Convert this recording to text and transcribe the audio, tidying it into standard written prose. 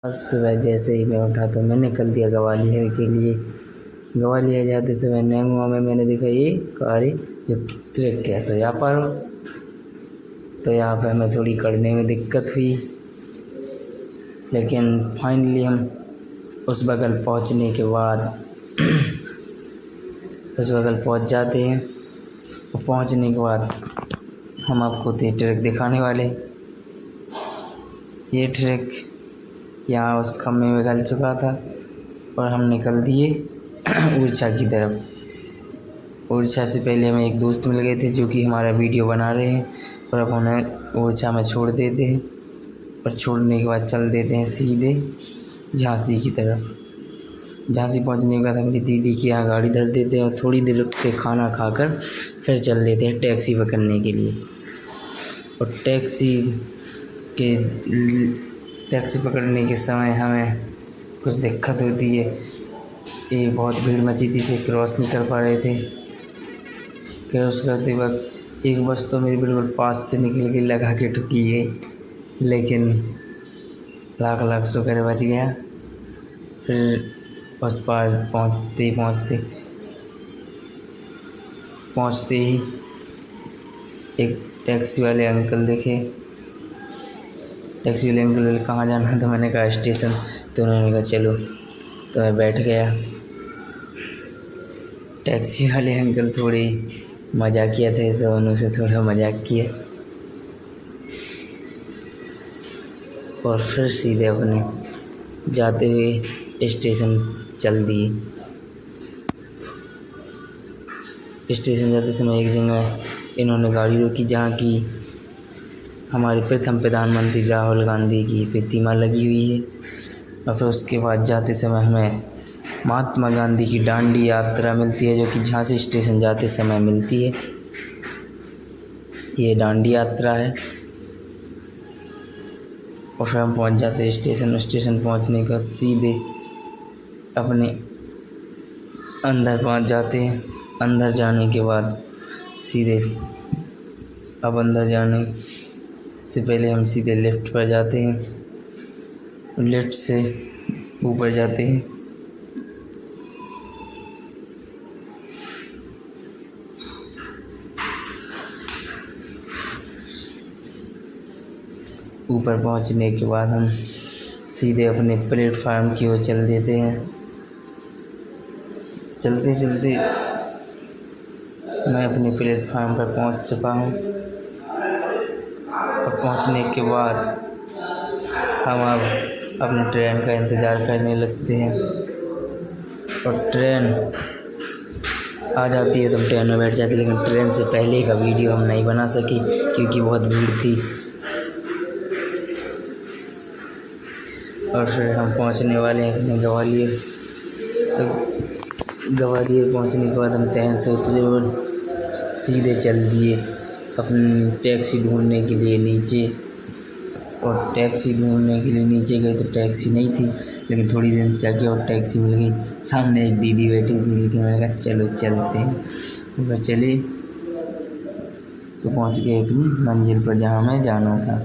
आज सुबह जैसे ही मैं उठा तो मैं निकल दिया ग्वालियर के लिए। ग्वालियर जाते समय नेंगुआ में मैंने देखा ये कारी जो ट्रैक कैसे यहाँ पर, तो यहाँ पे हमें थोड़ी करने में दिक्कत हुई, लेकिन फाइनली हम उस बगल पहुँचने के बाद उस बगल पहुँच जाते हैं। और पहुँचने के बाद हम आपको ट्रैक दिखाने वाले। ये ट्रैक यहाँ उस खम्भे में गल चुका था और हम निकल दिए उड़ीसा की तरफ। उड़ीसा से पहले हमें एक दोस्त मिल गए थे जो कि हमारा वीडियो बना रहे हैं, और अब उन्हें उड़ीसा में छोड़ देते हैं और छोड़ने के बाद चल देते हैं सीधे झांसी की तरफ। झांसी पहुंचने के बाद अपनी दीदी की यहाँ गाड़ी धर देते हैं और थोड़ी देर रुकते खाना खाकर फिर चल देते हैं टैक्सी पकड़ने के लिए। और टैक्सी पकड़ने के समय हमें कुछ दिक्कत होती है। ये बहुत भीड़ मची थी, से क्रॉस नहीं कर पा रहे थे। क्रॉस करते वक्त एक बस तो मेरे बिल्कुल पास से निकल के लगा के ठुकी है, लेकिन लाख शुक्र बच गया। फिर उस पार पहुँचते ही एक टैक्सी वाले अंकल दिखे। टैक्सी वाले अंकल बोले कहाँ जाना है, तो मैंने कहा स्टेशन। तो उन्होंने कहा चलो, तो मैं बैठ गया। टैक्सी वाले अंकल थोड़ी मजाकिया थे, तो उन्होंने थोड़ा मजाक किया और फिर सीधे अपने जाते हुए स्टेशन चल दिए। स्टेशन जाते समय एक जगह इन्होंने गाड़ी रोकी जहाँ की हमारे प्रथम प्रधानमंत्री राहुल गांधी की प्रतिमा लगी हुई है। और फिर उसके बाद जाते समय हमें महात्मा गांधी की डांडी यात्रा मिलती है, जो कि झांसी स्टेशन जाते समय मिलती है। ये डांडी यात्रा है। और फिर हम पहुँच जाते हैं स्टेशन पहुँचने के बाद सीधे अपने अंदर पहुँच जाते हैं। अंदर जाने के बाद सीधे अब अंदर जाने से पहले हम सीधे लिफ्ट पर जाते हैं। लिफ्ट से ऊपर जाते हैं। ऊपर पहुंचने के बाद हम सीधे अपने प्लेटफार्म की ओर चल देते हैं। चलते चलते मैं अपने प्लेटफार्म पर पहुंच चुका हूं। और पहुंचने के बाद हम अब अपने ट्रेन का इंतज़ार करने लगते हैं। और ट्रेन आ जाती है तो ट्रेन में बैठ जाते हैं, लेकिन ट्रेन से पहले का वीडियो हम नहीं बना सके क्योंकि बहुत भीड़ थी। और फिर हम पहुंचने वाले हैं अपने ग्वालियर। तो ग्वालियर पहुंचने के बाद हम ट्रेन से उतरे और सीधे चल दिए अपनी टैक्सी ढूंढने के लिए नीचे। और टैक्सी ढूंढने के लिए नीचे गए तो टैक्सी नहीं थी, लेकिन थोड़ी देर जाके और टैक्सी मिल गई। सामने एक दीदी बैठी थी, लेकिन मैंने कहा चलो चलते हैं। तो चले तो पहुंच गए अपनी मंजिल पर जहाँ हमें जाना था।